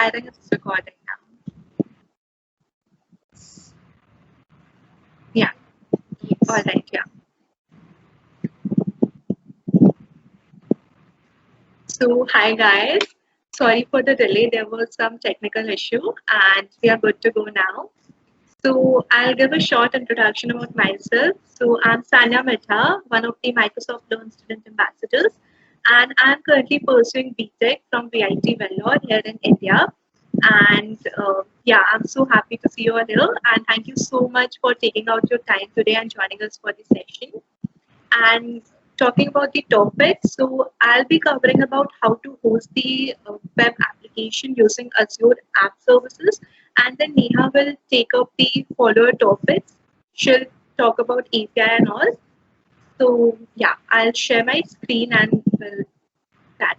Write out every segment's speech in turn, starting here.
I think it's recording now. Yeah. Yes. All right. Yeah. So, hi guys. Sorry for the delay. There was some technical issue, and we are good to go now. So, I'll give a short introduction about myself. So, I'm Sanya Mehta, one of the Microsoft Learn Student Ambassadors, and I'm currently pursuing BTech from VIT Vellore here in India. And yeah, I'm so happy to see you all here, and thank you so much for taking out your time today and joining us for the session. And talking about the topic, so I'll be covering about how to host the web application using Azure App Services, and then Neha will take up the follower topics. She'll talk about API and all. So yeah, I'll share my screen and will that.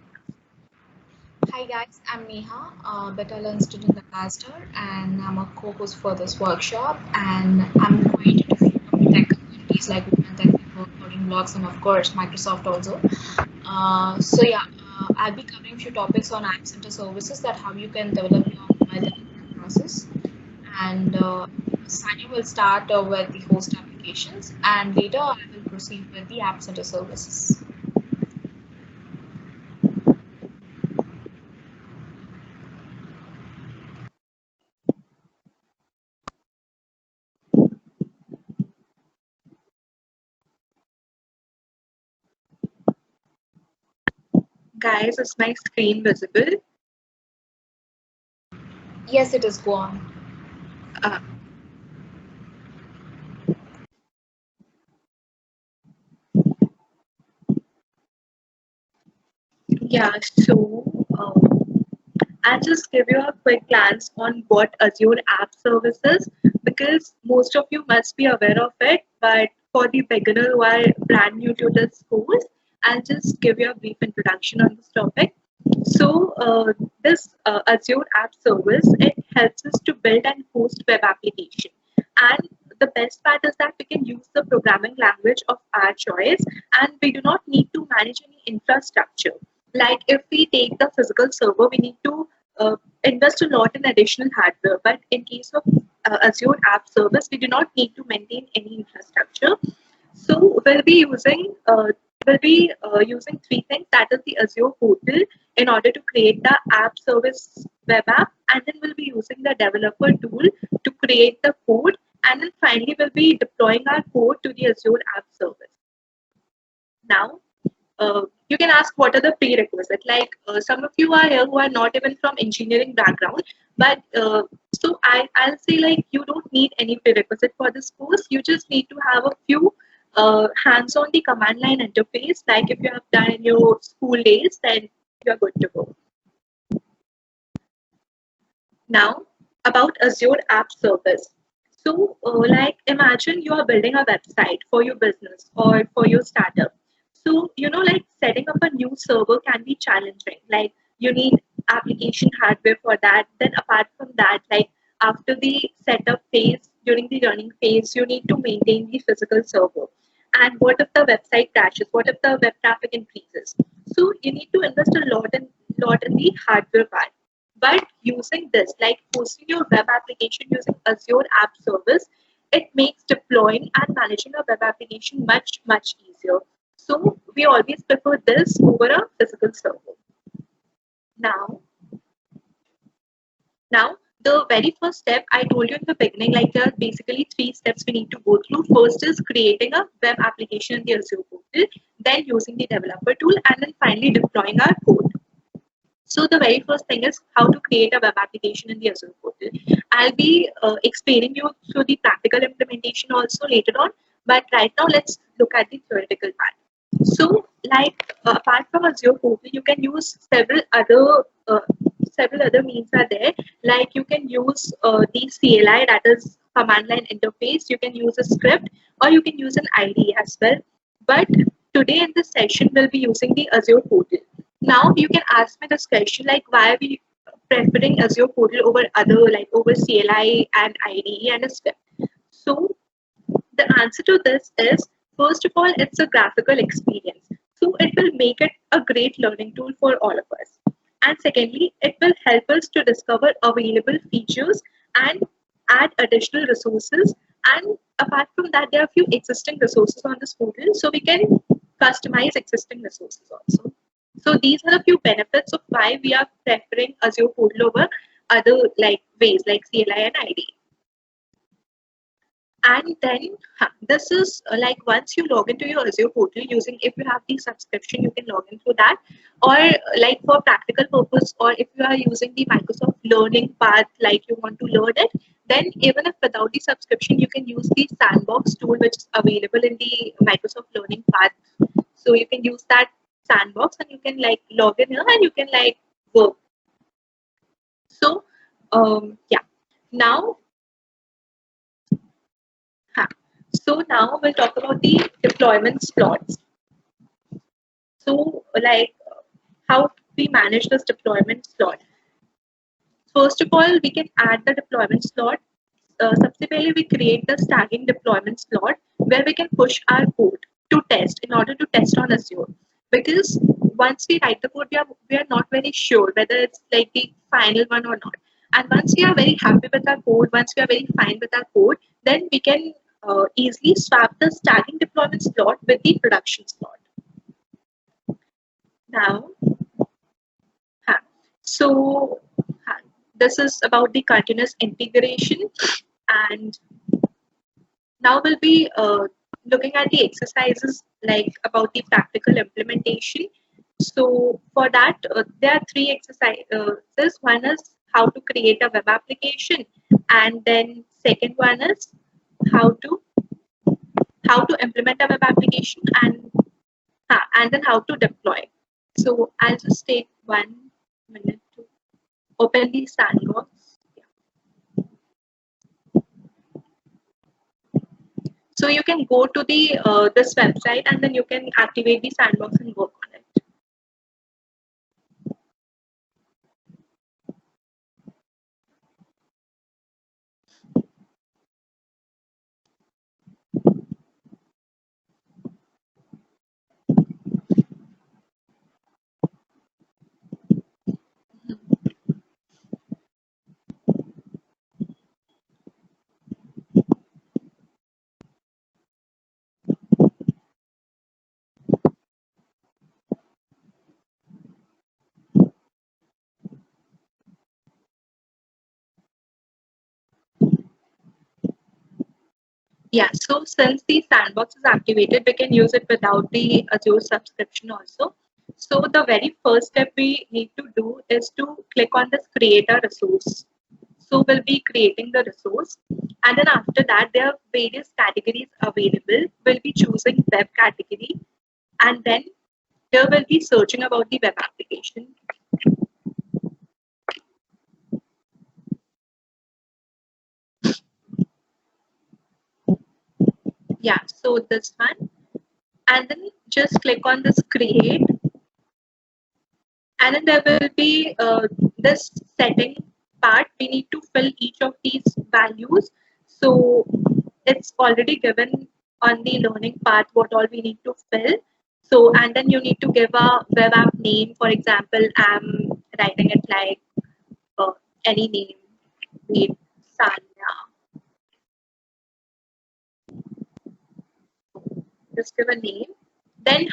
Hi guys, I'm Neha, Better Learn Student Ambassador, and I'm a co-host for this workshop. And I'm going to talk about tech communities like Women Tech People, coding blogs, and of course Microsoft also. I'll be covering a few topics on App Center services, that how you can develop your mobile development process. And Sanya will start with the host applications, and later I will proceed with the App Center services. Guys, is my screen visible? Yes, it is. Go on. Uh, yeah, so I'll just give you a quick glance on what Azure App Service is because most of you must be aware of it. But for the beginner who are brand new to this course, I'll just give you a brief introduction on this topic. So, this Azure App Service it helps us to build and host web application. And the best part is that we can use the programming language of our choice, and we do not need to manage any infrastructure. Like if we take the physical server, we need to invest a lot in additional hardware. But in case of Azure App Service, we do not need to maintain any infrastructure. So we'll be using three things. That is the Azure portal in order to create the app service web app, and then we'll be using the developer tool to create the code, and then finally we'll be deploying our code to the Azure App Service. Now, you can ask what are the prerequisites. Like some of you are here who are not even from engineering background, but I'll say like you don't need any prerequisite for this course. You just need to have a few hands on the command line interface. Like if you have done in your school days, then you're good to go. Now, about Azure App Service. So, like, imagine you are building a website for your business or for your startup. So, like setting up a new server can be challenging. Like, you need application hardware for that. Then, apart from that, like, after the setup phase, during the running phase, you need to maintain the physical server. And what if the website crashes? What if the web traffic increases? So, you need to invest a lot in the hardware part. But using this, like hosting your web application using Azure App Service, it makes deploying and managing a web application much, much easier. So we always prefer this over a physical server. Now, now, the very first step I told you in the beginning, like there are basically three steps we need to go through. First is creating a web application in the Azure portal, then using the developer tool, and then finally deploying our code. So the very first thing is how to create a web application in the Azure portal. I'll be explaining you through the practical implementation also later on, but right now let's look at the theoretical part. So, like apart from Azure portal, you can use several other means are there. Like you can use the CLI, that is command line interface. You can use a script, or you can use an IDE as well. But today in this session, we'll be using the Azure portal. Now you can ask me this question like why are we preferring Azure portal over other like over CLI and IDE and a script? So the answer to this is first of all it's a graphical experience. So it will make it a great learning tool for all of us. And secondly, it will help us to discover available features and add additional resources. And apart from that, there are a few existing resources on this portal, so we can customize existing resources also. So these are a few benefits of why we are preferring Azure portal over other like ways like CLI and IDE. And then this is like once you log into your Azure portal using, if you have the subscription, you can log in through that, or like for practical purpose, or if you are using the Microsoft Learning path, like you want to learn it, then even if without the subscription, you can use the sandbox tool which is available in the Microsoft Learning path. So you can use that sandbox and you can like log in here and you can like work. So yeah, now so now we'll talk about the deployment slots. So like how we manage this deployment slot. First of all, we can add the deployment slot. Subsequently, we create the staging deployment slot where we can push our code to test in order to test on Azure. Because once we write the code, we are not very sure whether it's like the final one or not. And once we are very happy with our code, once we are very fine with our code, then we can easily swap the staging deployment slot with the production slot. Now, so this is about the continuous integration, and now we'll be looking at the exercises like about the practical implementation. So for that, there are three exercises. One is how to create a web application, and then second one is how to implement a web application, and then how to deploy. So I'll just take 1 minute to open the sandbox. So you can go to the this website and then you can activate the sandbox and work on it. Yeah, so since the sandbox is activated, we can use it without the Azure subscription also. So the very first step we need to do is to click on this create a resource. So we'll be creating the resource. And then after that, there are various categories available. We'll be choosing web category. And then here we'll be searching about the web application. Yeah, so this one. And then just click on this create. And then there will be this setting part. We need to fill each of these values. So it's already given on the learning path what all we need to fill. So, and then you need to give a web app name. For example, I'm writing it like any name, be it Sanya. Just give a name. Then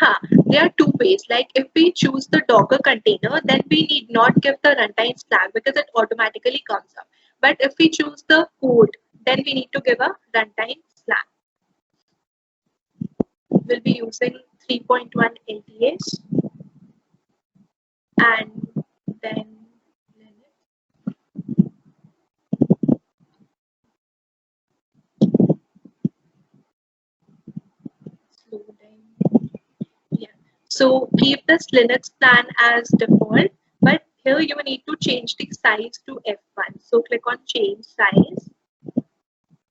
there are two ways. Like if we choose the Docker container, then we need not give the runtime flag because it automatically comes up. But if we choose the code, then we need to give a runtime flag. We'll be using 3.1 LTS, and then slow down. Yeah. So keep this Linux plan as default, but here you will need to change the size to F1. So click on change size,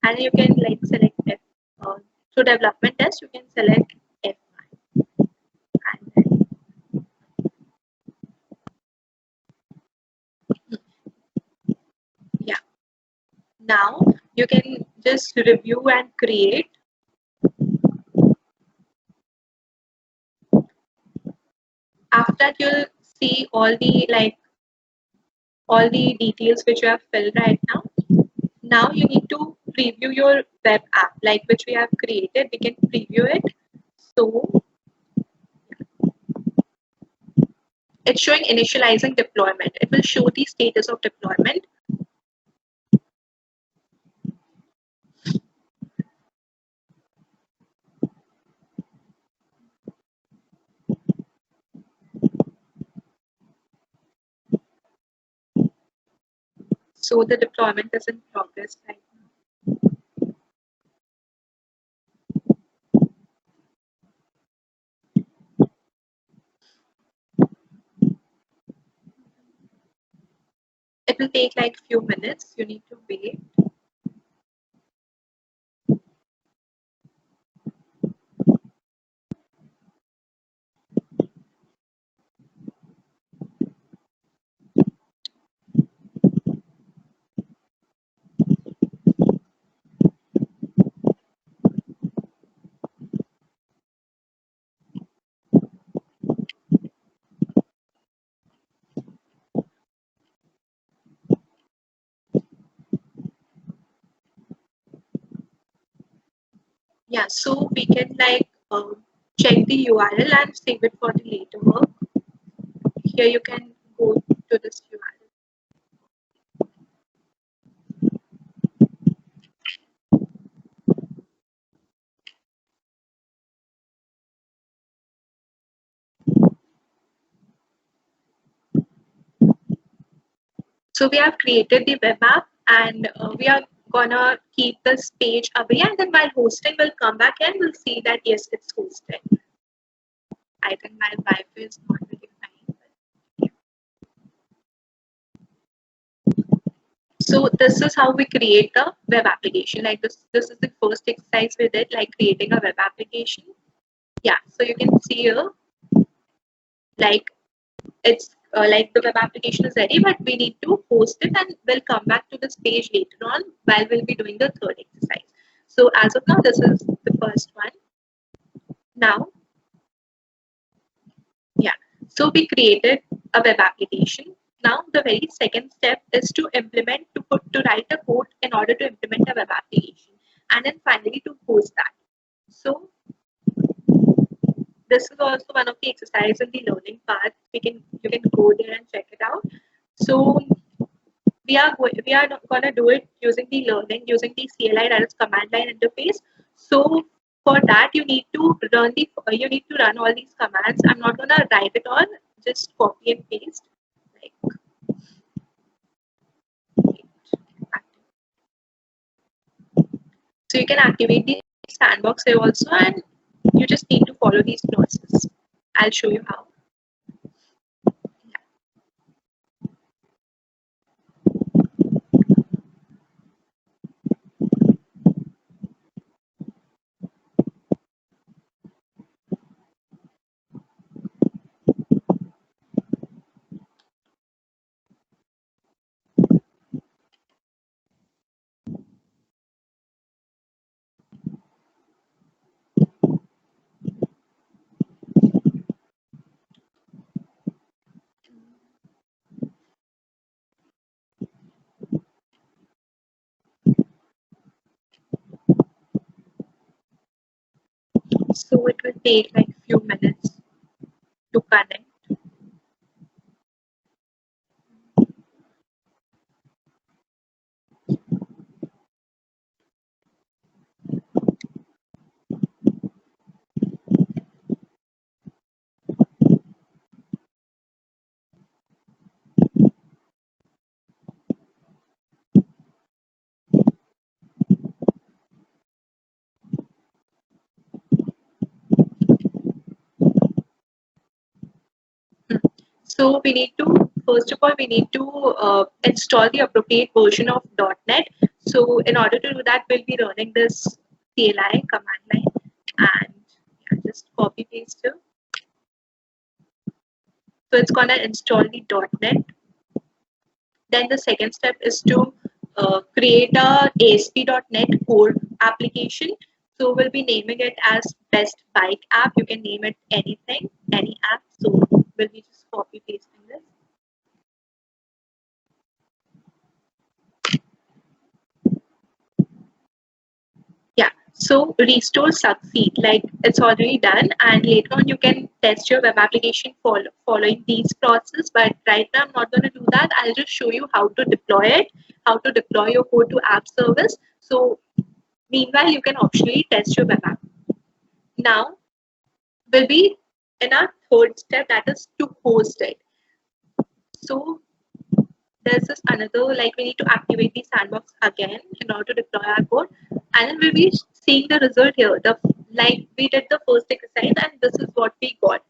and you can like select F. So development test, you can select F1, and then yeah. Now you can just review and create. After that, you'll see all the like all the details which you have filled right now. Now you need to preview your web app, like which we have created. We can preview it. So it's showing initializing deployment. It will show the status of deployment. So the deployment is in progress right now. It will take like few minutes. You need to wait. Yeah, so we can like check the URL and save it for the later work. Here you can go to this URL. So we have created the web app and we are gonna keep this page away, and then while hosting will come back and we'll see that yes, it's hosted. I think my Wi-Fi is not really fine. So this is how we create a web application. Like this is the first exercise we did, like creating a web application. Yeah, so you can see here, like it's like the web application is ready, but we need to host it, and we'll come back to this page later on while we'll be doing the third exercise. So as of now, this is the first one. Now, yeah, so we created a web application. Now the very second step is to implement, to write a code in order to implement a web application, and then finally to host that. So this is also one of the exercises in the learning part. You can go there and check it out. So we are gonna do it using the learning, using the CLI, that is command line interface. So for that you need to run all these commands. I'm not gonna write it all, just copy and paste. Like so you can activate the sandbox here also, and you just need to follow these processes. I'll show you how. So it will take like few minutes to connect. So we need to, first of all, we need to install the appropriate version of .NET. So in order to do that, we'll be running this CLI command line, and yeah, just copy paste it. So it's gonna install the .NET. Then the second step is to create a ASP.NET Core application. So we'll be naming it as Best Bike App. You can name it anything, any app. So we'll be just copy pasting this. So restore succeed, like it's already done, and later on you can test your web application following these process. But right now I'm not going to do that. I'll just show you how to deploy it, how to deploy your code to app service. So meanwhile, you can optionally test your web app. Now we'll be in our third step, that is to host it. So there's this another, like we need to activate the sandbox again in order to deploy our code, and then we'll be seeing the result here. The like we did the first exercise and this is what we got.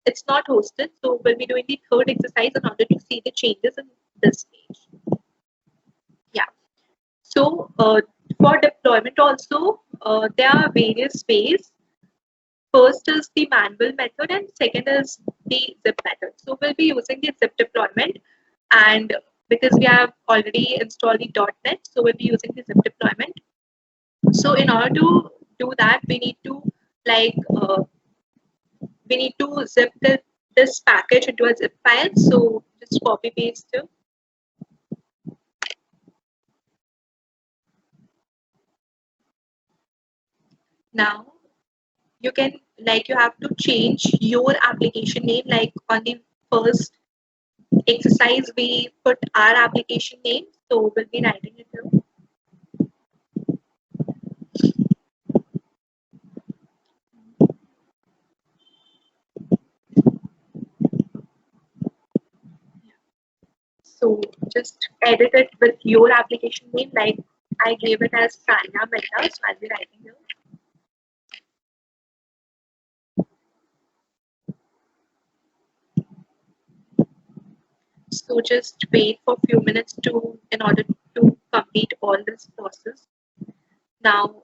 It's not hosted, so we'll be doing the third exercise in order to see the changes in this page. Yeah. So for deployment also, there are various ways. First is the manual method and second is the zip method. So we'll be using the zip deployment, and because we have already installed the .NET, so we'll be using the zip deployment. So in order to do that, we need to like zip this package into a zip file. So just copy paste it. Now you can you have to change your application name. Like on the first exercise we put our application name, so we'll be writing it here. So just edit it with your application name. Like I gave it as China Meta, so I'll be writing here. So just wait for a few minutes in order to complete all this process. Now,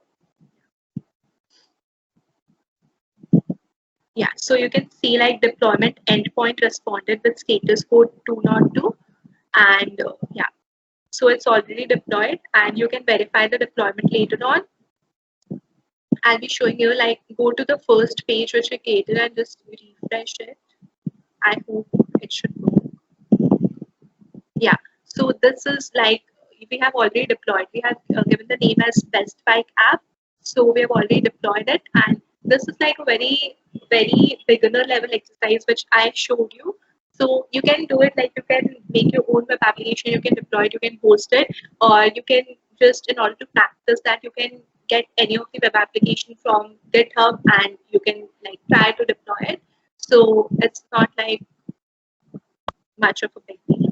yeah, so you can see like deployment endpoint responded with status code 202, and yeah, so it's already deployed, and you can verify the deployment later on. I'll be showing you like go to the first page which we created and just refresh it. I hope it should go. Yeah, so this is like we have already deployed. We have given the name as Best Bike app. So we have already deployed it, and this is like a very beginner level exercise which I showed you. So you can do it like you can make your own web application, you can deploy it, you can host it, or you can just in order to practice that you can get any of the web application from GitHub and you can like try to deploy it. So it's not like much of a big deal.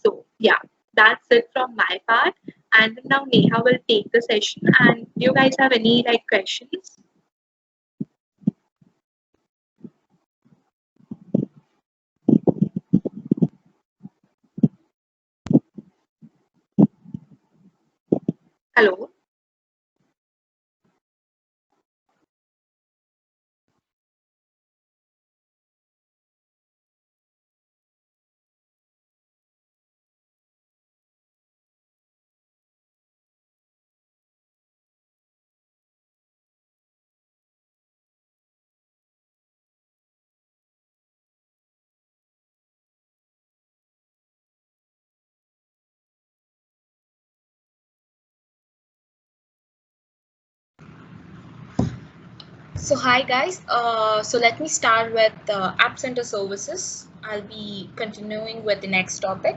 So yeah, that's it from my part. And now Neha will take the session. And do you guys have any like questions? Hello. So hi guys, so let me start with App Center services. I'll be continuing with the next topic.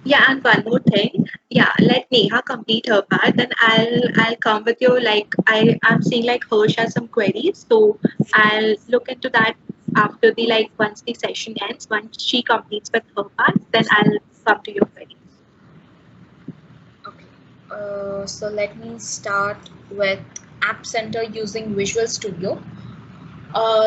Yeah, and one more thing. Yeah, let Neha complete her part. Then I'll come with you. Like I'm seeing like Hirsch has some queries, so I'll look into that after the like once the session ends. Once she completes with her part, then I'll come to your queries. Okay, so let me start with App Center using Visual Studio.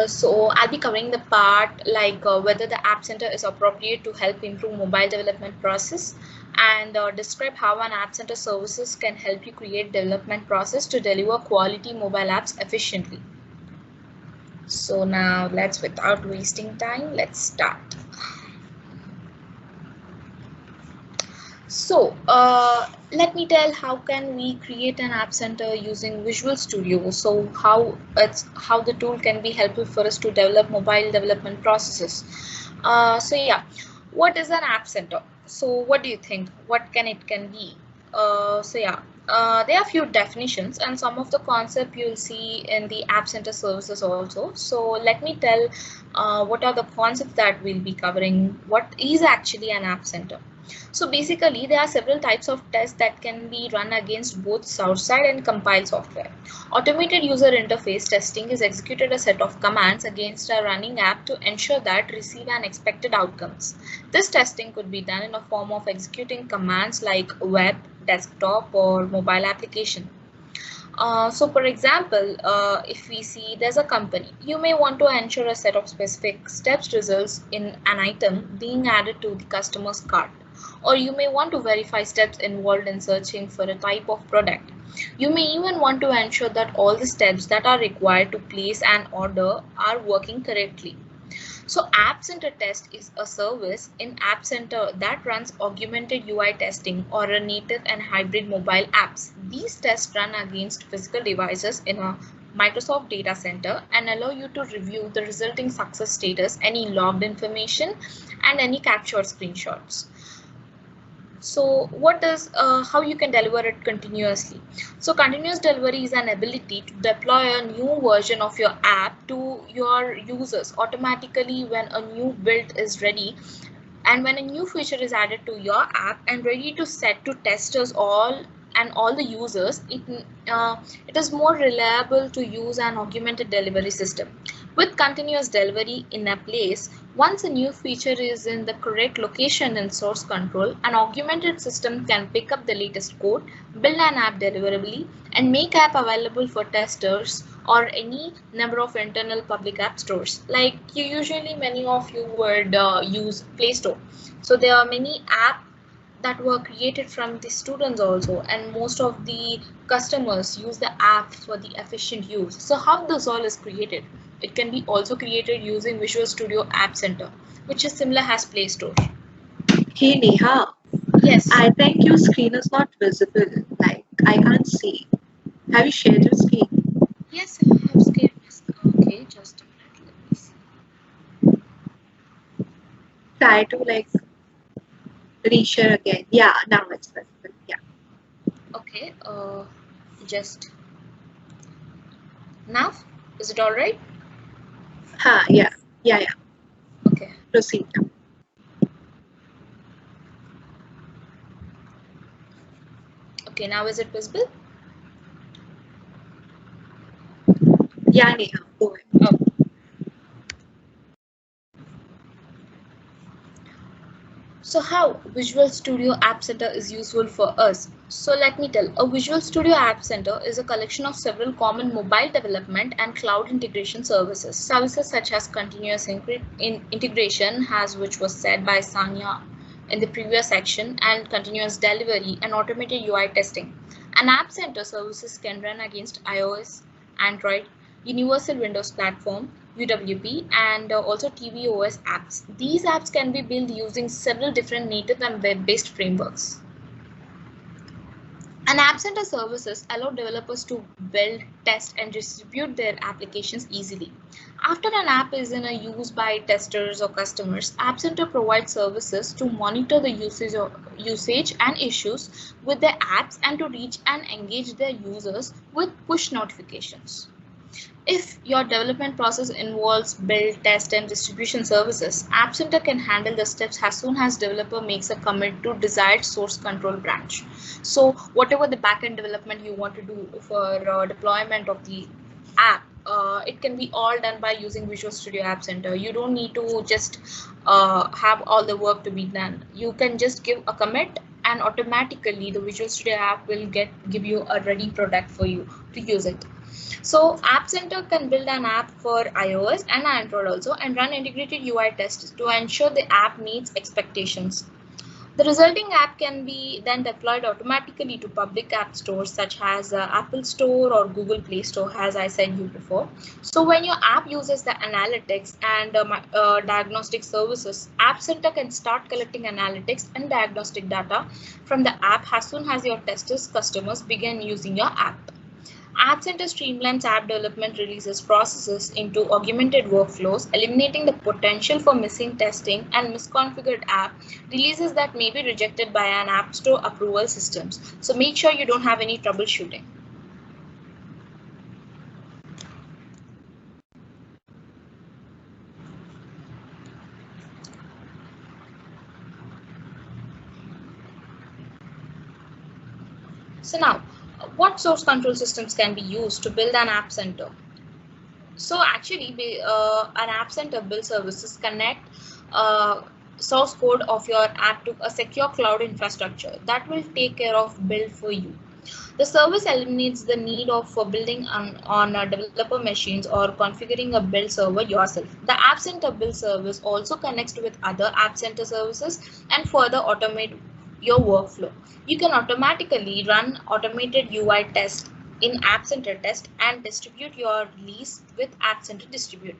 So I'll be covering the part like whether the App Center is appropriate to help improve mobile development process, and describe how an App Center services can help you create development process to deliver quality mobile apps efficiently. So now without wasting time, let's start. So let me tell how can we create an app center using Visual Studio. So how the tool can be helpful for us to develop mobile development processes. So yeah, what is an app center? So what do you think? What can it be? There are a few definitions and some of the concept you'll see in the App Center services also. So let me tell what are the concepts that we'll be covering. What is actually an App Center? So basically, there are several types of tests that can be run against both source side and compiled software. Automated user interface testing is executed a set of commands against a running app to ensure that receive an expected outcomes. This testing could be done in a form of executing commands like web, desktop, or mobile application. So for example, if we see there's a company, you may want to ensure a set of specific steps results in an item being added to the customer's cart. Or you may want to verify steps involved in searching for a type of product. You may even want to ensure that all the steps that are required to place an order are working correctly. So App Center Test is a service in App Center that runs augmented UI testing or a native and hybrid mobile apps. These tests run against physical devices in a Microsoft data center and allow you to review the resulting success status, any logged information, and any captured screenshots. So how you can deliver it continuously? So continuous delivery is an ability to deploy a new version of your app to your users automatically when a new build is ready and when a new feature is added to your app and ready to set to testers all the users. It is more reliable to use an augmented delivery system. With continuous delivery in a place, once a new feature is in the correct location in source control, an augmented system can pick up the latest code, build an app deliverably, and make app available for testers or any number of internal public app stores. Like many of you would use Play Store. So there are many apps that were created from the students also, and most of the customers use the app for the efficient use. So how this all is created? It can be also created using Visual Studio App Center, which is similar as Play Store. Hey Neha. Yes. I think your screen is not visible. Like I can't see. Have you shared your screen? Yes, I have screen. Okay, just a minute. Let me see. Try to like reshare again. Yeah, now it's visible. Yeah. Okay. Just now. Is it all right? Yeah. Okay. Proceed now. Okay, now is it visible? Yeah, Neha, go ahead. Oh. So how Visual Studio App Center is useful for us? So let me tell, a Visual Studio App Center is a collection of several common mobile development and cloud integration services. Services such as continuous integration, which was said by Sanya in the previous section, and continuous delivery and automated UI testing. An App Center services can run against iOS, Android, Universal Windows Platform, UWP, and also tvOS apps. These apps can be built using several different native and web-based frameworks. And App Center services allow developers to build, test, and distribute their applications easily. After an app is in a use by testers or customers, App Center provides services to monitor the usage and issues with their apps and to reach and engage their users with push notifications. If your development process involves build, test, and distribution services, App Center can handle the steps as soon as developer makes a commit to desired source control branch. So whatever the backend development you want to do for deployment of the app, it can be all done by using Visual Studio App Center. You don't need to just have all the work to be done. You can just give a commit and automatically the Visual Studio app will give you a ready product for you to use it. So App Center can build an app for iOS and Android also and run integrated UI tests to ensure the app meets expectations. The resulting app can be then deployed automatically to public app stores such as Apple Store or Google Play Store, as I said you before. So when your app uses the analytics and diagnostic services, App Center can start collecting analytics and diagnostic data from the app as soon as your testers customers begin using your app. App Center streamlines app development releases processes into augmented workflows, eliminating the potential for missing testing and misconfigured app releases that may be rejected by an App Store approval systems. So make sure you don't have any troubleshooting. So now, what source control systems can be used to build an app center? So actually, an app center build services connect source code of your app to a secure cloud infrastructure that will take care of build for you. The service eliminates the need of for building on developer machines or configuring a build server yourself. The App Center build service also connects with other App Center services and further automate your workflow. You can automatically run automated UI test in App Center test and distribute your release with App Center distribute.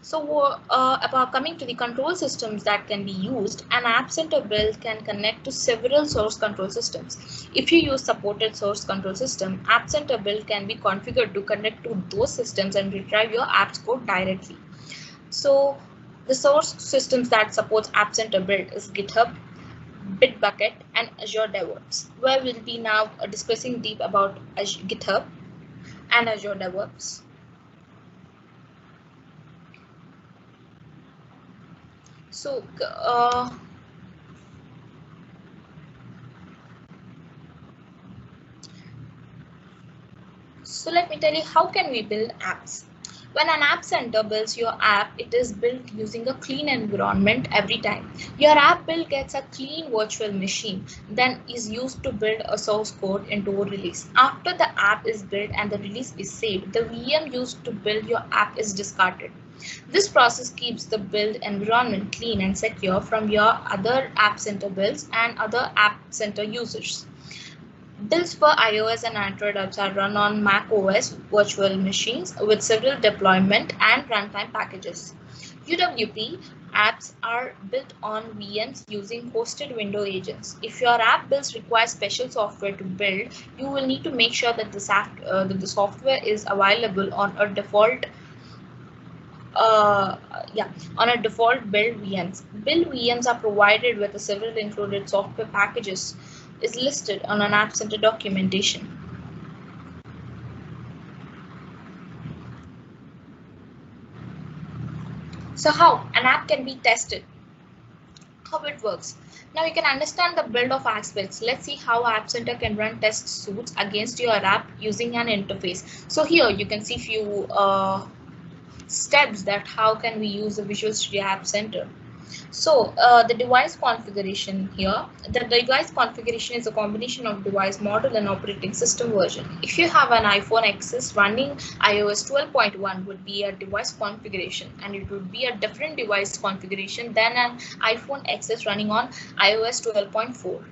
So about coming to the control systems that can be used, an App Center build can connect to several source control systems. If you use supported source control system, App Center build can be configured to connect to those systems and retrieve your app's code directly. So the source systems that supports App Center build is GitHub, Bitbucket, and Azure DevOps, where we'll be now discussing deep about GitHub and Azure DevOps. So So let me tell you, how can we build apps? When an app center builds your app, it is built using a clean environment every time. Your app build gets a clean virtual machine, then is used to build a source code into a release. After the app is built and the release is saved, the VM used to build your app is discarded. This process keeps the build environment clean and secure from your other app center builds and other app center users. Builds for iOS and Android apps are run on Mac OS virtual machines with several deployment and runtime packages. UWP apps are built on VMs using hosted window agents. If your app builds require special software to build, you will need to make sure that the software is available on a default build VMs. Build VMs are provided with several included software packages is listed on an App Center documentation. So how an app can be tested? How it works? Now you can understand the build of aspects. Let's see how App Center can run test suits against your app using an interface. So here you can see few steps that how can we use the Visual Studio App Center. So the device configuration here, the device configuration is a combination of device model and operating system version. If you have an iPhone XS running iOS 12.1 would be a device configuration, and it would be a different device configuration than an iPhone XS running on iOS 12.4.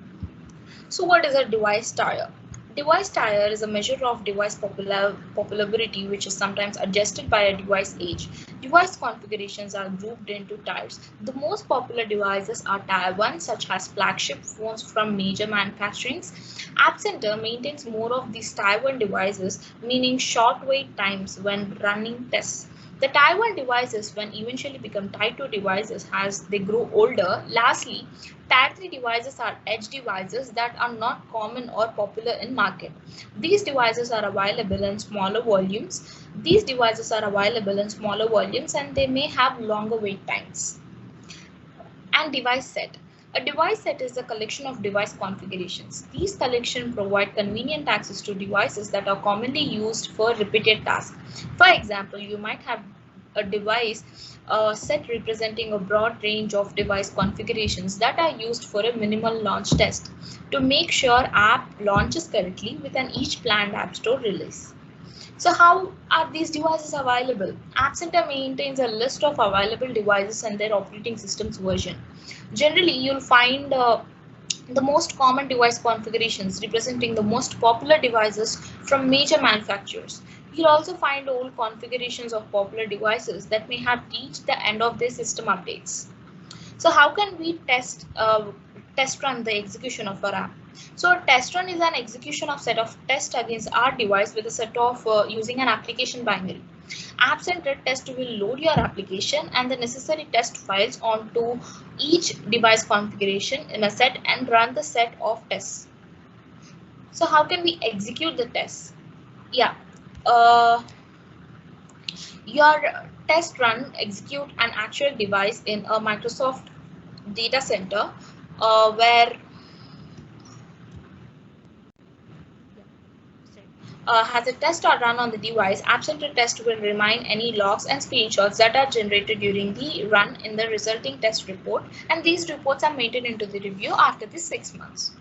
So what is a device tier? Device tier is a measure of device popularity which is sometimes adjusted by a device age. Device configurations are grouped into tiers. The most popular devices are tier 1, such as flagship phones from major manufacturers. App Center maintains more of these tier 1 devices, meaning short wait times when running tests. The tier 1 devices when eventually become tier 2 devices as they grow older. Lastly, tier 3 devices are edge devices that are not common or popular in market. These devices are available in smaller volumes. And they may have longer wait times. And device set. A device set is a collection of device configurations. These collections provide convenient access to devices that are commonly used for repeated tasks. For example, you might have a device set representing a broad range of device configurations that are used for a minimal launch test to make sure app launches correctly within each planned App Store release. So how are these devices available? App Center maintains a list of available devices and their operating system's version. Generally, you'll find the most common device configurations representing the most popular devices from major manufacturers. You'll also find old configurations of popular devices that may have reached the end of their system updates. So how can we test test run the execution of our app. So test run is an execution of set of tests against our device with a set of using an application binary. App Center test will load your application and the necessary test files onto each device configuration in a set and run the set of tests. So how can we execute the tests? Yeah, your test run execute an actual device in a Microsoft data center where has a test are run on the device. App Center test will remind any logs and screenshots that are generated during the run in the resulting test report, and these reports are maintained into the review after the 6 months.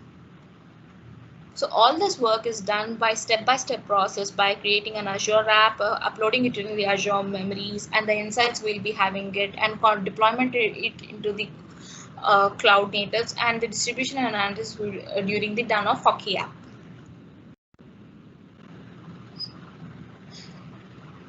So all this work is done by step-by-step process by creating an Azure app, uploading it into the Azure memories, and the insights will be having it, and deployment it into the cloud natives, and the distribution and analysis will, during the done of Hockey app.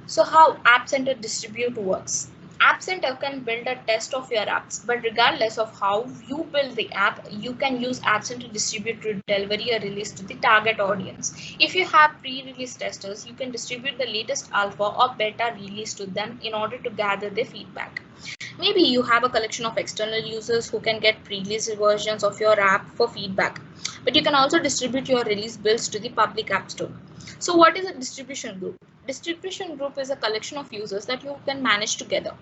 So how App Center distribute works? App Center can build a test of your apps, but regardless of how you build the app, you can use App Center distribute to deliver a release to the target audience. If you have pre-release testers, you can distribute the latest alpha or beta release to them in order to gather their feedback. Maybe you have a collection of external users who can get pre-release versions of your app for feedback, but you can also distribute your release builds to the public app store. So what is a distribution group? Distribution group is a collection of users that you can manage together.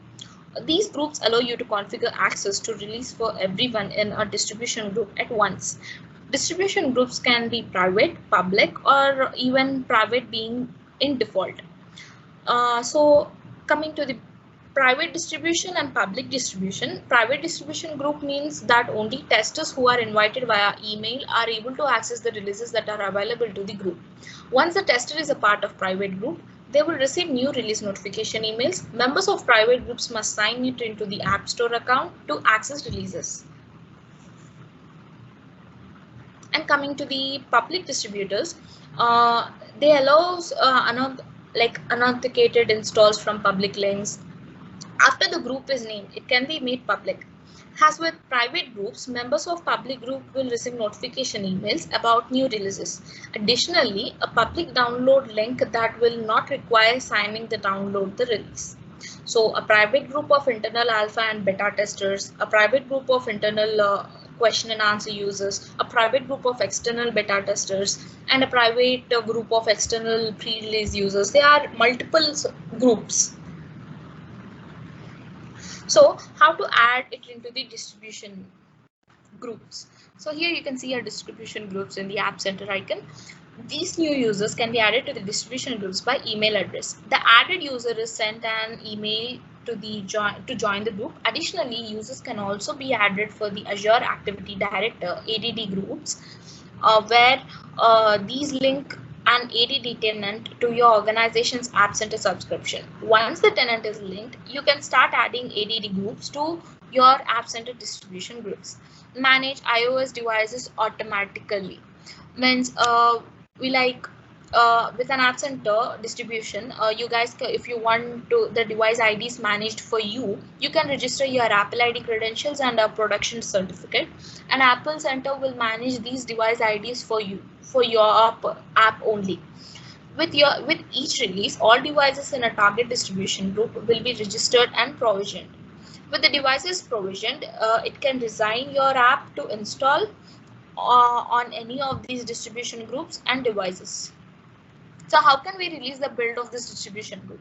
These groups allow you to configure access to release for everyone in a distribution group at once. Distribution groups can be private, public, or even private being in default. So coming to the private distribution and public distribution. Private distribution group means that only testers who are invited via email are able to access the releases that are available to the group. Once the tester is a part of private group, they will receive new release notification emails. Members of private groups must sign it into the App Store account to access releases. And coming to the public distributors, they allow unauthenticated installs from public links. After the group is named, it can be made public. As with private groups, members of public group will receive notification emails about new releases. Additionally, a public download link that will not require signing the download the release. So a private group of internal alpha and beta testers, a private group of internal question and answer users, a private group of external beta testers, and a private group of external pre-release users. There are multiple groups. So how to add it into the distribution groups? So here you can see our distribution groups in the App Center icon. These new users can be added to the distribution groups by email address. The added user is sent an email to join the group. Additionally, users can also be added for the Azure Activity Director ADD groups, where these link an ADD tenant to your organization's App Center subscription. Once the tenant is linked, you can start adding ADD groups to your App Center distribution groups. Manage iOS devices automatically. Means with an App Center distribution, you guys, if you want to the device IDs managed for you, you can register your Apple ID credentials and a production certificate, and Apple Center will manage these device IDs for you for your app only. With each release, all devices in a target distribution group will be registered and provisioned. With the devices provisioned, it can design your app to install on any of these distribution groups and devices. So how can we release the build of this distribution group?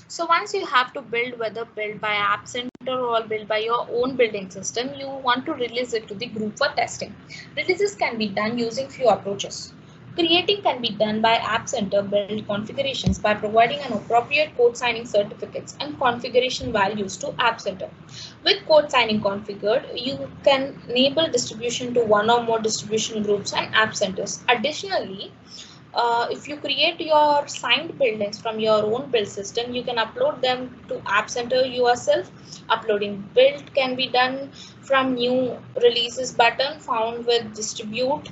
So once you have to build, whether built by App Center or built by your own building system, you want to release it to the group for testing. Releases can be done using few approaches. Creating can be done by App Center build configurations by providing an appropriate code signing certificates and configuration values to App Center. With code signing configured, you can enable distribution to one or more distribution groups and App Centers. Additionally, if you create your signed buildings from your own build system, you can upload them to App Center yourself. Uploading build can be done from new releases button found with distribute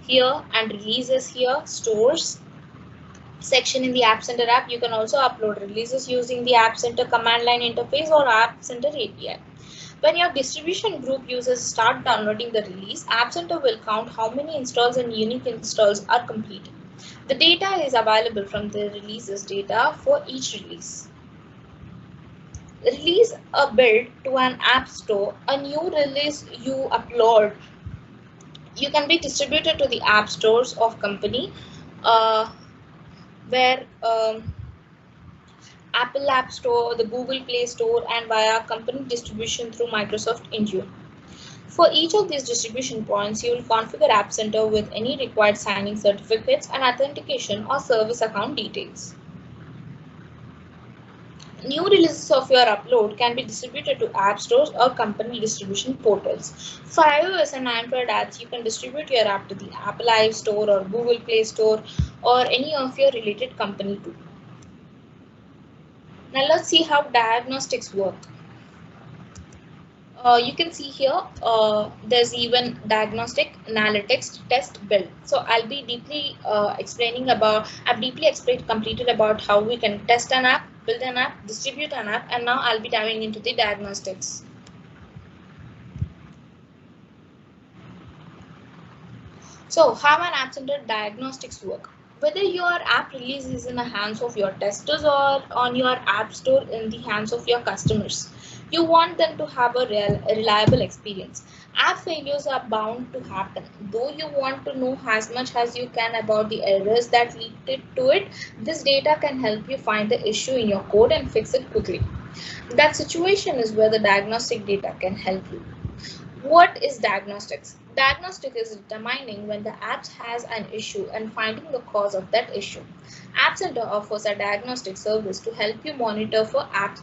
here and releases here, stores section in the App Center app. You can also upload releases using the App Center command line interface or App Center API. When your distribution group users start downloading the release, App Center will count how many installs and unique installs are completed. The data is available from the releases data for each release. Release a build to an app store. A new release you upload, you can be distributed to the app stores of company where Apple App Store, the Google Play Store, and via company distribution through Microsoft Intune. For each of these distribution points, you will configure App Center with any required signing certificates and authentication or service account details. New releases of your upload can be distributed to app stores or company distribution portals. For iOS and Android apps, you can distribute your app to the Apple App Store or Google Play Store or any of your related company too. Now let's see how diagnostics work. You can see here there's even diagnostic analytics test build. So I've deeply completed about how we can test an app, build an app, distribute an app, and now I'll be diving into the diagnostics. So how an App Center diagnostics work? Whether your app release is in the hands of your testers or on your app store in the hands of your customers, you want them to have a reliable experience. App failures are bound to happen. Though you want to know as much as you can about the errors that lead to it, this data can help you find the issue in your code and fix it quickly. That situation is where the diagnostic data can help you. What is diagnostics? Diagnostic is determining when the app has an issue and finding the cause of that issue. App Center offers a diagnostic service to help you monitor for app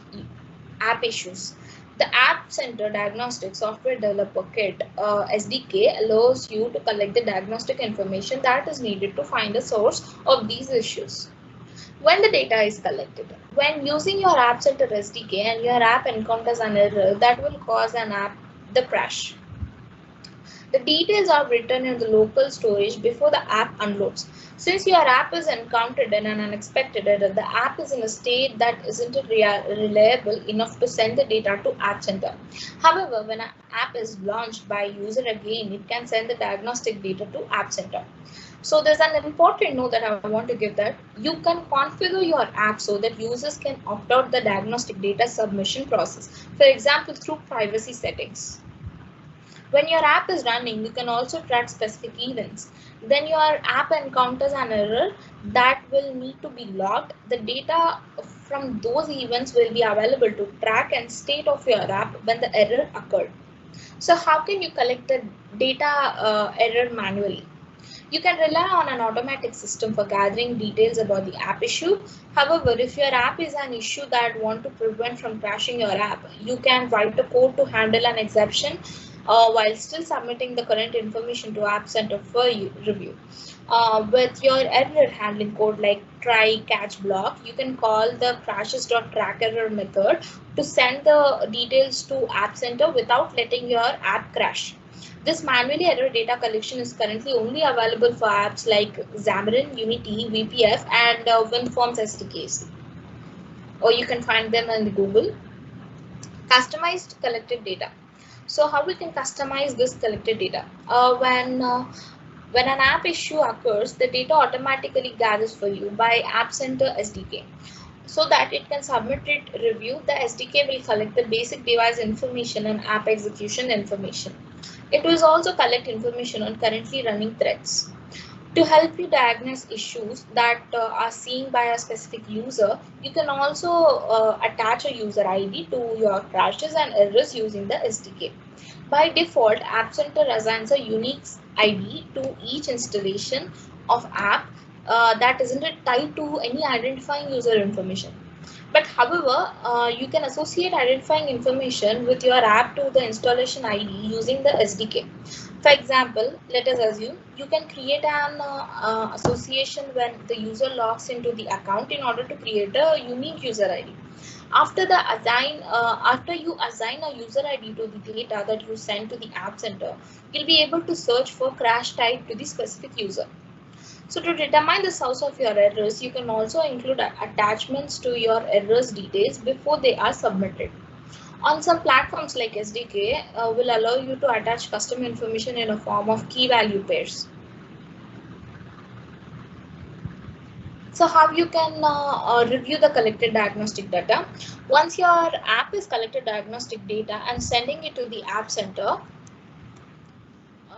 issues. The App Center Diagnostic Software Developer Kit SDK allows you to collect the diagnostic information that is needed to find the source of these issues. When the data is collected, when using your App Center SDK and your app encounters an error that will cause the crash. The details are written in the local storage before the app unloads. Since your app is encountered in an unexpected error, the app is in a state that isn't reliable enough to send the data to App Center. However, when an app is launched by a user again, it can send the diagnostic data to App Center. So there's an important note that I want to give, that you can configure your app so that users can opt out the diagnostic data submission process. For example, through privacy settings. When your app is running, you can also track specific events. Then your app encounters an error that will need to be logged. The data from those events will be available to track and state of your app when the error occurred. So how can you collect the data error manually? You can rely on an automatic system for gathering details about the app issue. However, if your app is an issue that want to prevent from crashing your app, you can write a code to handle an exception while still submitting the current information to App Center for review. With your error handling code like try, catch, block, you can call the crashes.trackError method to send the details to App Center without letting your app crash. This manually error data collection is currently only available for apps like Xamarin, Unity, VPF, and WinForms SDKs. Or you can find them in Google. Customized collected data. So how we can customize this collected data? When an app issue occurs, the data automatically gathers for you by App Center SDK. So that it can submit it review, the SDK will collect the basic device information and app execution information. It will also collect information on currently running threads. To help you diagnose issues that are seen by a specific user, you can also attach a user ID to your crashes and errors using the SDK. By default, App Center assigns a unique ID to each installation of app that isn't tied to any identifying user information. But however, you can associate identifying information with your app to the installation ID using the SDK. For example, let us assume you can create an association when the user logs into the account in order to create a unique user ID. After you assign a user ID to the data that you send to the App Center, you'll be able to search for crash tied to the specific user. So to determine the source of your errors, you can also include attachments to your errors details before they are submitted. On some platforms like SDK will allow you to attach custom information in a form of key value pairs. So how you can review the collected diagnostic data. Once your app is collected diagnostic data and sending it to the App Center,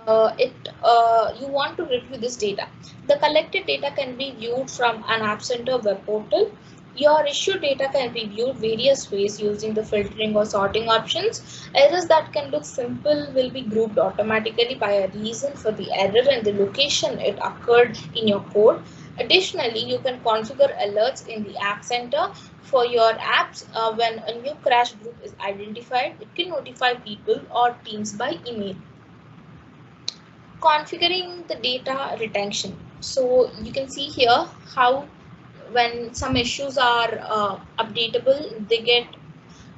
you want to review this data. The collected data can be viewed from an App Center web portal. Your issue data can be viewed various ways using the filtering or sorting options. Errors that can look simple will be grouped automatically by a reason for the error and the location it occurred in your code. Additionally, you can configure alerts in the App Center for your apps. When a new crash group is identified, it can notify people or teams by email. Configuring the data retention. So you can see here how when some issues are updatable, they get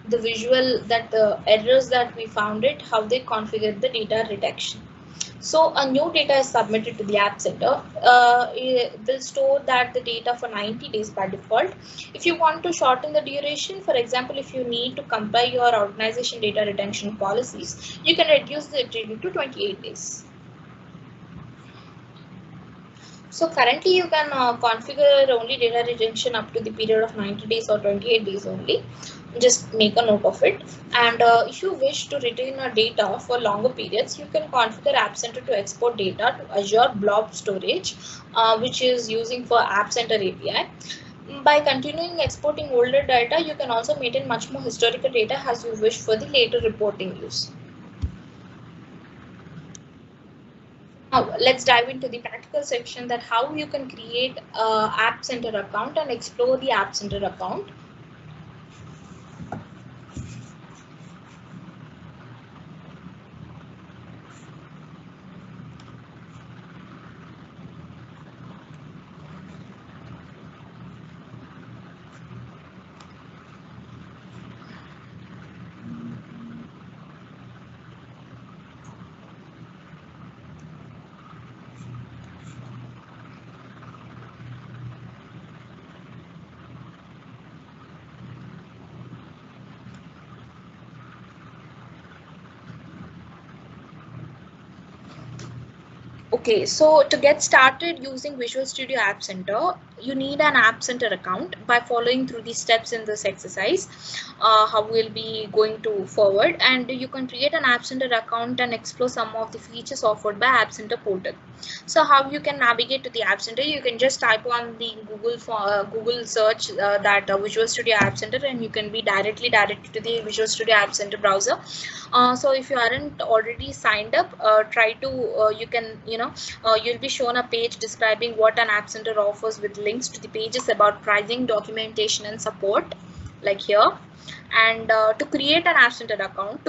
the visual that the errors that we found it, how they configure the data retention. So a new data is submitted to the App Center. It will store that the data for 90 days by default. If you want to shorten the duration, for example, if you need to comply your organization data retention policies, you can reduce the duration to 28 days. So currently you can configure only data retention up to the period of 90 days or 28 days only. Just make a note of it. And if you wish to retain data for longer periods, you can configure App Center to export data to Azure Blob Storage, which is using for App Center API. By continuing exporting older data, you can also maintain much more historical data as you wish for the later reporting use. Now let's dive into the practical section that how you can create a App Center account and explore the App Center account. Okay, so to get started using Visual Studio App Center, you need an App Center account. By following through the steps in this exercise, how we'll be going to forward, and you can create an App Center account and explore some of the features offered by App Center portal. So how you can navigate to the App Center, you can just type on the Google search that Visual Studio App Center, and you can be directly directed to the Visual Studio App Center browser. So if you aren't already signed up, try to you can you'll be shown a page describing what an App Center offers with links to the pages about pricing, documentation, and support, like here. And to create an App Center account,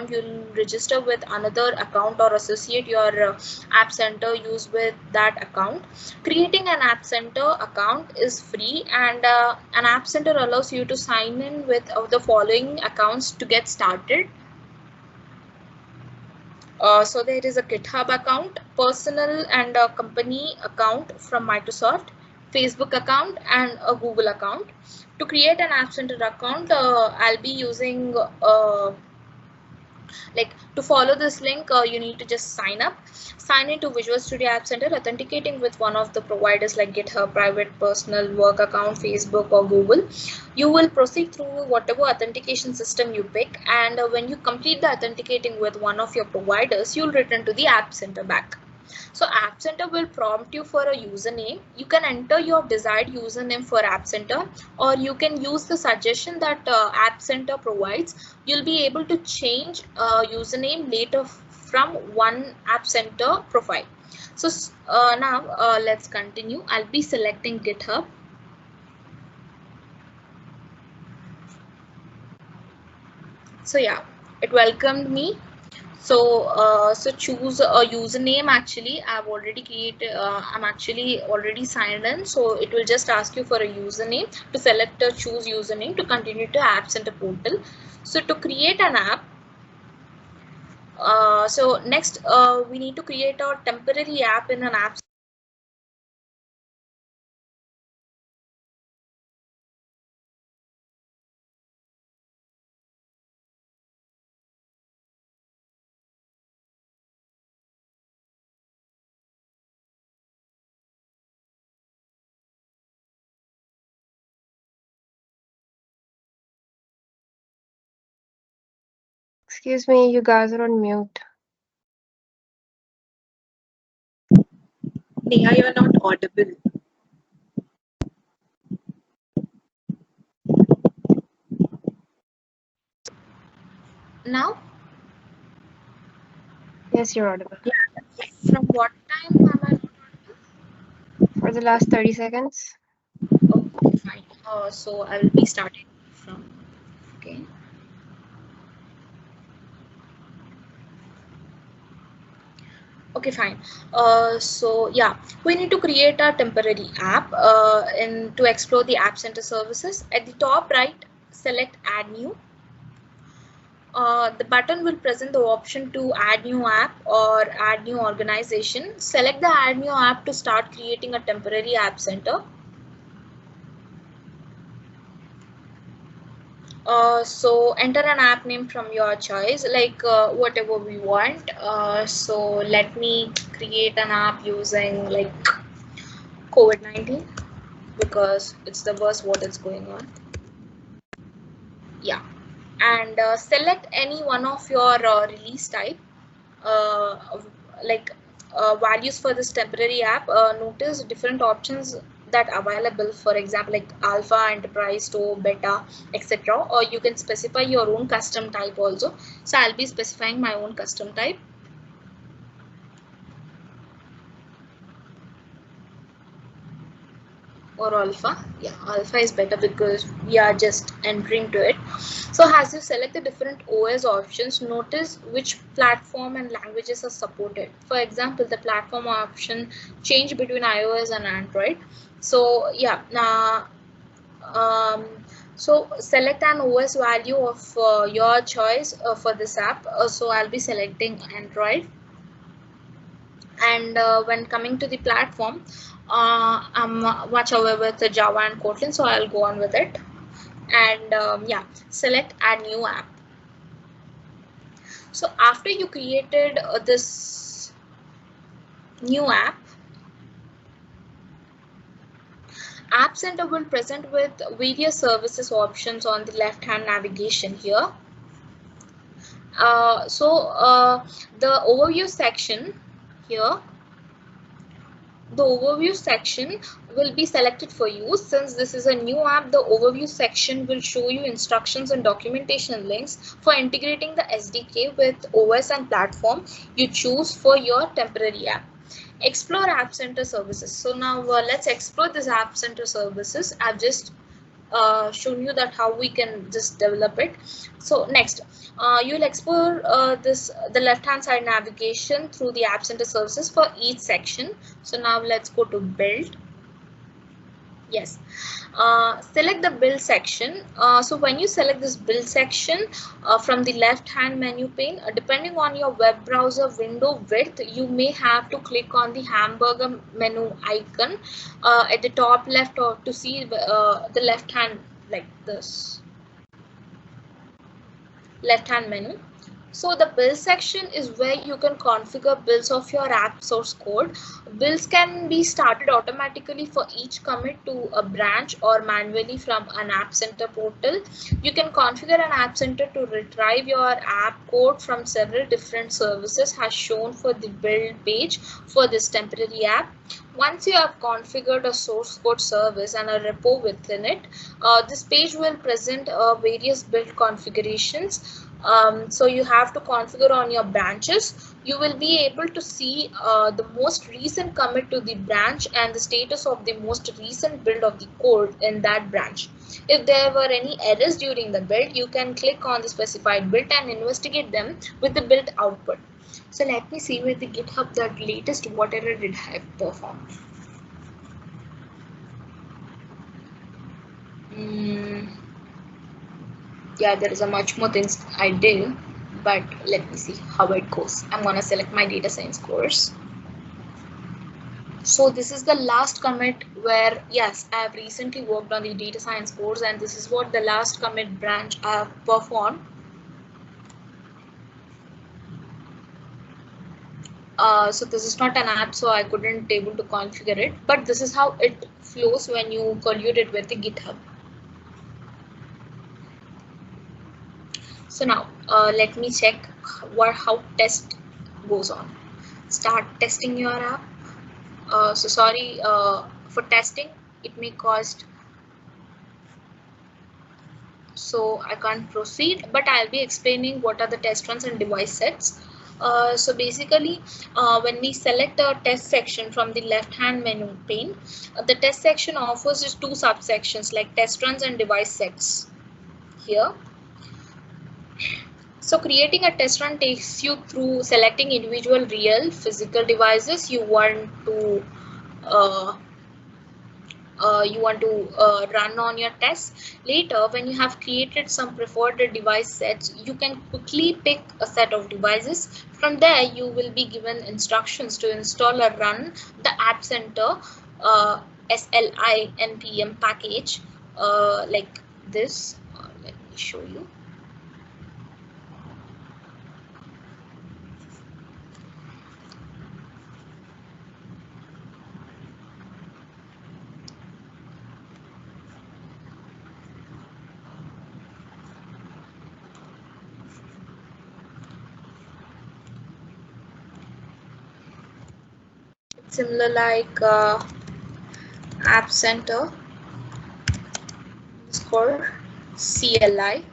you'll register with another account or associate your App Center use with that account. Creating an App Center account is free, and an App Center allows you to sign in with the following accounts to get started. So there is a GitHub account, personal and a company account from Microsoft, Facebook account, and a Google account. To create an App Center account, I'll be using to follow this link, you need to just sign into Visual Studio App Center, authenticating with one of the providers like GitHub, private, personal, work account, Facebook, or Google. You will proceed through whatever authentication system you pick, and when you complete the authenticating with one of your providers, you'll return to the App Center back. So App Center will prompt you for a username. You can enter your desired username for App Center, or you can use the suggestion that App Center provides. You'll be able to change username later from one App Center profile. So now let's continue. I'll be selecting GitHub. So yeah, it welcomed me. So so choose a username. Actually, I've already created, I'm actually already signed in, so it will just ask you for a username. To select a choose username to continue to App Center portal. So to create an app, so next we need to create a temporary app in an app Excuse me, you guys are on mute. Neha, you are not audible. Now, Yes, you're audible. from what time am I not For the last 30 seconds. audible? Okay, fine. So I will be starting from. Okay. Okay, fine. So yeah, we need to create a temporary app and to explore the App Center services. At the top right, select Add New. The button will present the option to add new app or add new organization. Select the add new app to start creating a temporary app center. So enter an app name from your choice, like whatever we want. So let me create an app using like COVID-19 because it's the worst what is going on. Yeah, and select any one of your release type. Like values for this temporary app. Notice different options that available, for example like alpha, enterprise, store, beta, etc. Or you can specify your own custom type also. So I'll be specifying my own custom type. Or alpha. Yeah, alpha is better because we are just entering to it. So as you select the different OS options, notice which platform and languages are supported. For example, the platform option change between iOS and Android. So yeah, um, so select an OS value of your choice for this app. So I'll be selecting Android. And when coming to the platform, I'm much aware with the Java and Kotlin, so I'll go on with it. And yeah, select add new app. So after you created this new App Center will present with various services options on the left hand navigation here. The overview section here, the overview section will be selected for you. Since this is a new app, the overview section will show you instructions and documentation links for integrating the SDK with OS and platform you choose for your temporary app. Explore App Center services. So now let's explore this App Center services. I've just shown you that how we can just develop it. So next, you'll explore the left hand side navigation through the App Center services for each section. So now let's go to build. Yes, select the build section. So when you select this build section from the left hand menu pane, depending on your web browser window width, you may have to click on the hamburger menu icon at the top left, or to see the left hand, like this left hand menu. So the build section is where you can configure builds of your app source code. Builds can be started automatically for each commit to a branch or manually from an App Center portal. You can configure an App Center to retrieve your app code from several different services as shown for the build page for this temporary app. Once you have configured a source code service and a repo within it, this page will present various build configurations. So you have to configure on your branches. You will be able to see the most recent commit to the branch and the status of the most recent build of the code in that branch. If there were any errors during the build, you can click on the specified build and investigate them with the build output. So let me see with the GitHub that latest what error did I perform. Yeah, there is a much more things I did, but let me see how it goes. I'm gonna select my data science course. So this is the last commit where, yes, I have recently worked on the data science course, and this is what the last commit branch I have performed. So this is not an app, so I couldn't able to configure it, but this is how it flows when you collude it with the GitHub. So now let me check how test goes on. Start testing your app. So sorry for testing, it may cost, so I can't proceed, but I'll be explaining what are the test runs and device sets. So basically, when we select a test section from the left hand menu pane, the test section offers just two subsections like test runs and device sets here. So creating a test run takes you through selecting individual real physical devices you want to uh, run on your tests. Later, when you have created some preferred device sets, you can quickly pick a set of devices. From there, you will be given instructions to install or run the App Center SLI npm package like this. Let me show you. Similar like App Center _ CLI.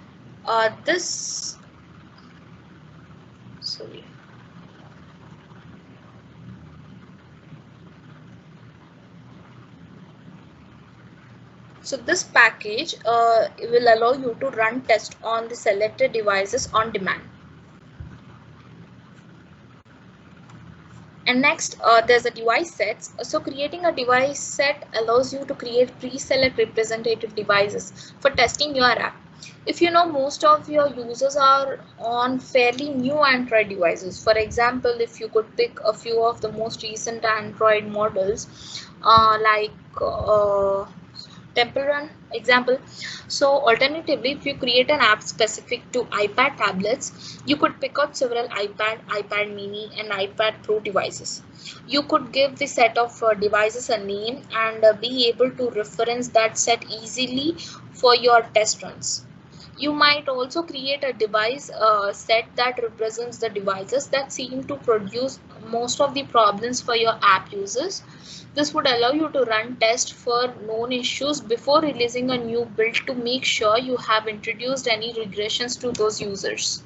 This sorry. So this package will allow you to run tests on the selected devices on demand. And next, there's a device sets. So creating a device set allows you to create pre-select representative devices for testing your app. If you know most of your users are on fairly new Android devices, for example, if you could pick a few of the most recent Android models like Temple Run example. So alternatively, if you create an app specific to iPad tablets, you could pick out several iPad, iPad mini and iPad Pro devices. You could give the set of devices a name and be able to reference that set easily for your test runs. You might also create a device set that represents the devices that seem to produce most of the problems for your app users. This would allow you to run tests for known issues before releasing a new build to make sure you have introduced any regressions to those users.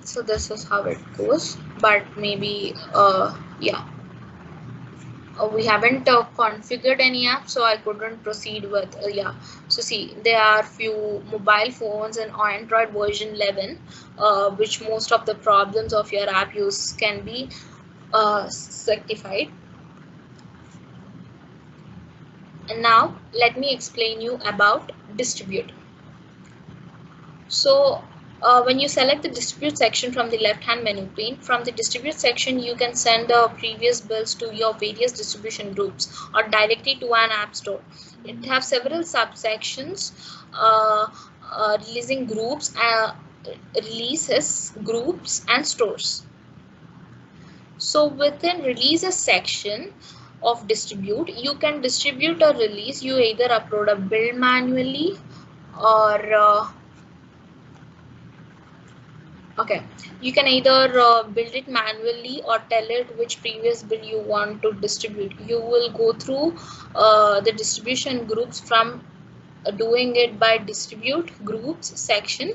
So this is how it goes, but maybe yeah. We haven't configured any app, so I couldn't proceed with yeah. So see, there are few mobile phones and Android version 11 which most of the problems of your app use can be rectified. And now let me explain you about distribute. So when you select the distribute section from the left hand menu pane, from the distribute section you can send the previous builds to your various distribution groups or directly to an app store. It has several subsections releasing groups, releases, groups and stores. So within releases section of distribute, you can distribute a release. You either upload a build manually or okay, you can either build it manually or tell it which previous build you want to distribute. You will go through the distribution groups from doing it by distribute groups section.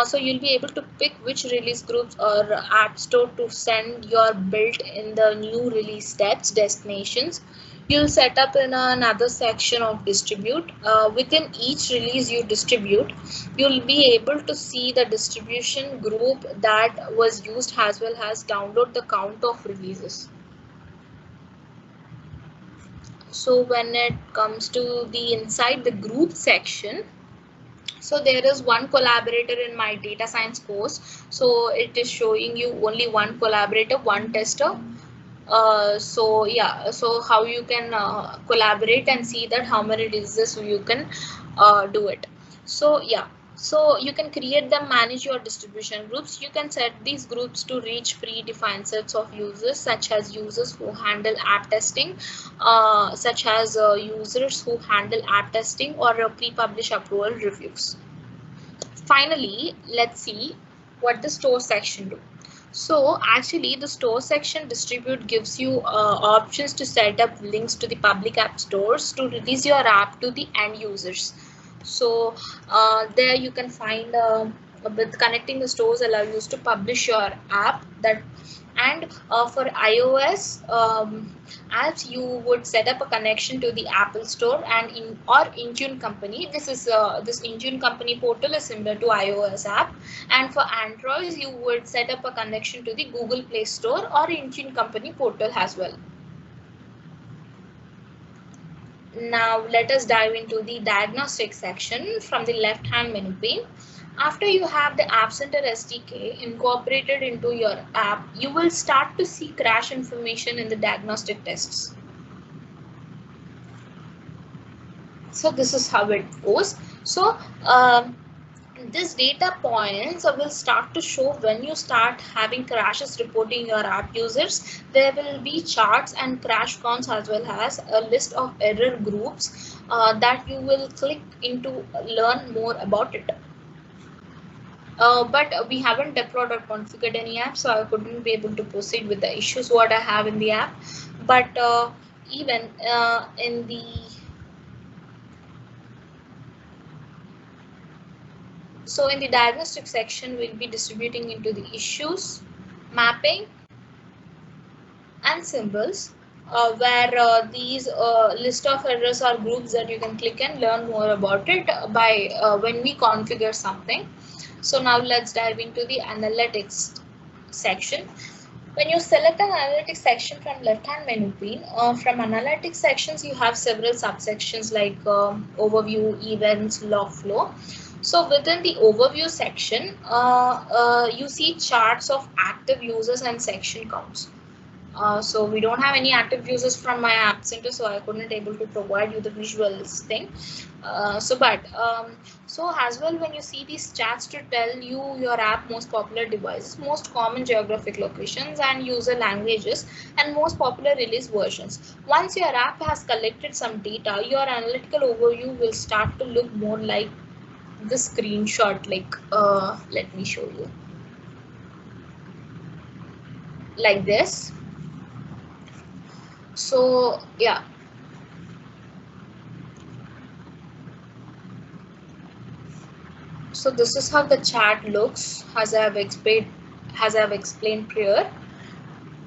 So you'll be able to pick which release groups or app store to send your build in the new release steps destinations. You'll set up in another section of distribute. Within each release you distribute, you'll be able to see the distribution group that was used as well as download the count of releases. So when it comes to the inside the group section, so there is one collaborator in my data science course. So it is showing you only one collaborator, one tester. So yeah, so how you can collaborate and see that how many releases you can do it. So yeah, so you can create them, manage your distribution groups. You can set these groups to reach predefined sets of users, such as users who handle app testing, such as users who handle app testing or pre-publish approval reviews. Finally, let's see what the store section do. So actually the store section distribute gives you options to set up links to the public app stores to release your app to the end users. So there you can find with connecting the stores allow you to publish your app that. And for iOS apps, you would set up a connection to the Apple Store and Intune Company. This Intune Company portal is similar to iOS app. And for Android, you would set up a connection to the Google Play Store or Intune Company portal as well. Now let us dive into the diagnostic section from the left-hand menu pane. After you have the App Center SDK incorporated into your app, you will start to see crash information in the diagnostic tests. So this is how it goes. So this data points will start to show when you start having crashes reporting your app users. There will be charts and crash counts as well as a list of error groups that you will click into learn more about it. But we haven't deployed or configured any app, so I couldn't be able to proceed with the issues what I have in the app. But even in the diagnostic section, we'll be distributing into the issues, mapping, and symbols, where these list of errors are groups that you can click and learn more about it by when we configure something. So now let's dive into the analytics section. When you select an analytics section from left-hand menu pane, from analytics sections you have several subsections like overview, events, log flow. So within the overview section, you see charts of active users and section counts. So we don't have any active users from my app center, so I couldn't able to provide you the visuals thing. So as well, when you see these stats to tell you your app most popular devices, most common geographic locations and user languages, and most popular release versions. Once your app has collected some data, your analytical overview will start to look more like the screenshot. Like let me show you, like this. So yeah, so this is how the chart looks as I have explained prior,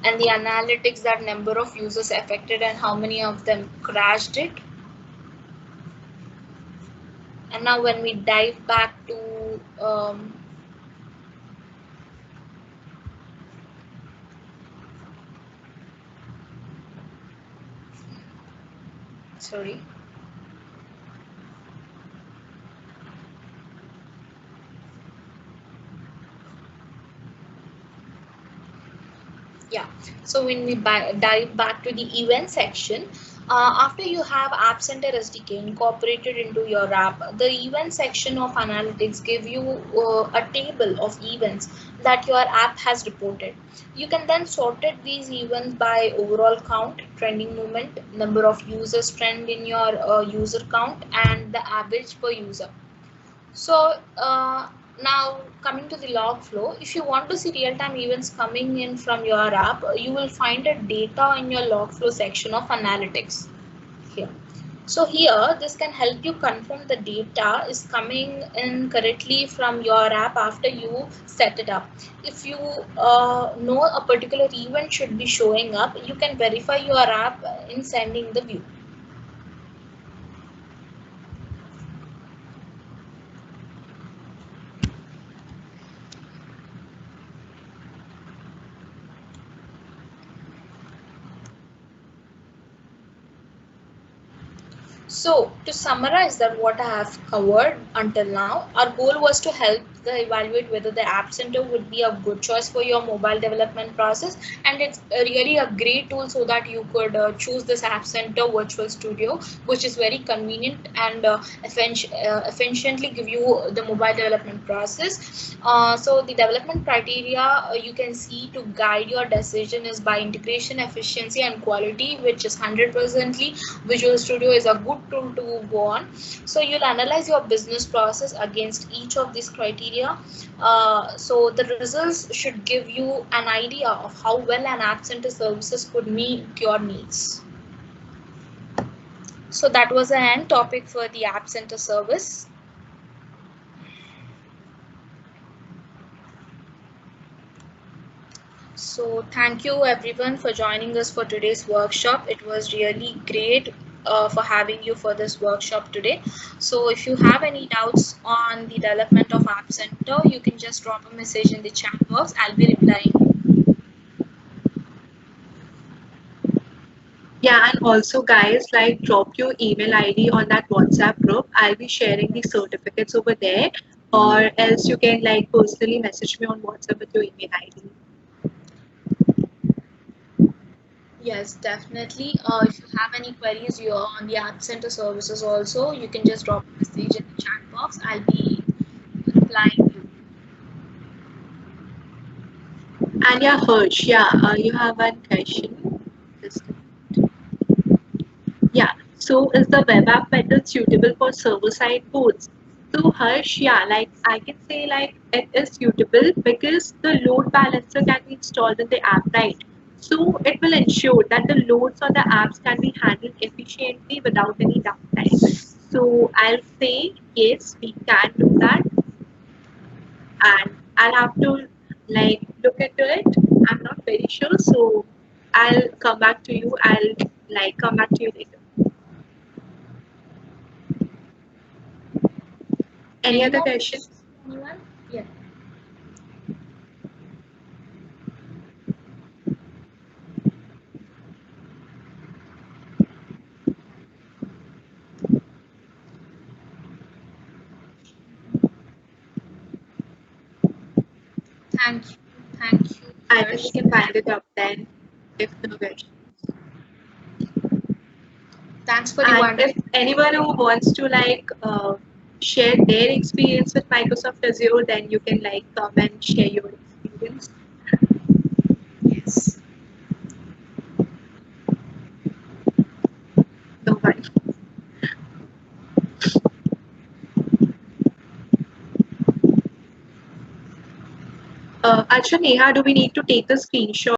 and the analytics, that number of users affected and how many of them crashed it. And now when we dive back to sorry. Yeah, so when we dive back to the event section, after you have App Center SDK incorporated into your app, the event section of analytics give you a table of events that your app has reported. You can then sort these events by overall count, trending movement, number of users trend in your user count, and the average per user. So now coming to the log flow, if you want to see real-time events coming in from your app, you will find a data in your log flow section of analytics here. So here, this can help you confirm the data is coming in correctly from your app after you set it up. If you know a particular event should be showing up, you can verify your app in sending the view. So to summarize that what I have covered until now, our goal was to help evaluate whether the App Center would be a good choice for your mobile development process, and it's really a great tool so that you could choose this App Center Virtual Studio, which is very convenient and efficiently give you the mobile development process. So the development criteria you can see to guide your decision is by integration, efficiency, and quality, which is 100%. Visual Studio is a good tool to go on. So you'll analyze your business process against each of these criteria. So the results should give you an idea of how well an app center services could meet your needs. So that was the end topic for the app center service. So thank you everyone for joining us for today's workshop. It was really great for having you for this workshop today. So if you have any doubts on the development of App Center, you can just drop a message in the chat box. I'll be replying. Yeah, and also guys, like drop your email ID on that WhatsApp group. I'll be sharing the certificates over there, or else you can like personally message me on WhatsApp with your email ID. Yes, definitely. If you have any queries you are on the App Center services also, you can just drop a message in the chat box. I'll be replying you. And yeah, Harsh, yeah, you have one question. Just Yeah, so is the web app method suitable for server-side boards? So Harsh, yeah, like I can say like it is suitable because the load balancer can be installed in the app, right? So it will ensure that the loads on the apps can be handled efficiently without any downtime. So I'll say yes, we can do that, and I'll have to like look into it. I'm not very sure, so I'll come back to you. I'll like come back to you later. Any Any other more questions? questions? Anyone? Yeah. Thank you. Thank you, I think we Harsh. can find it up then if no question. Thanks for the And wonderful. if anyone who wants to like share their experience with Microsoft Azure, then you can like come and share your experience. Yes. No one. Actually, Neha, do we need to take a screenshot?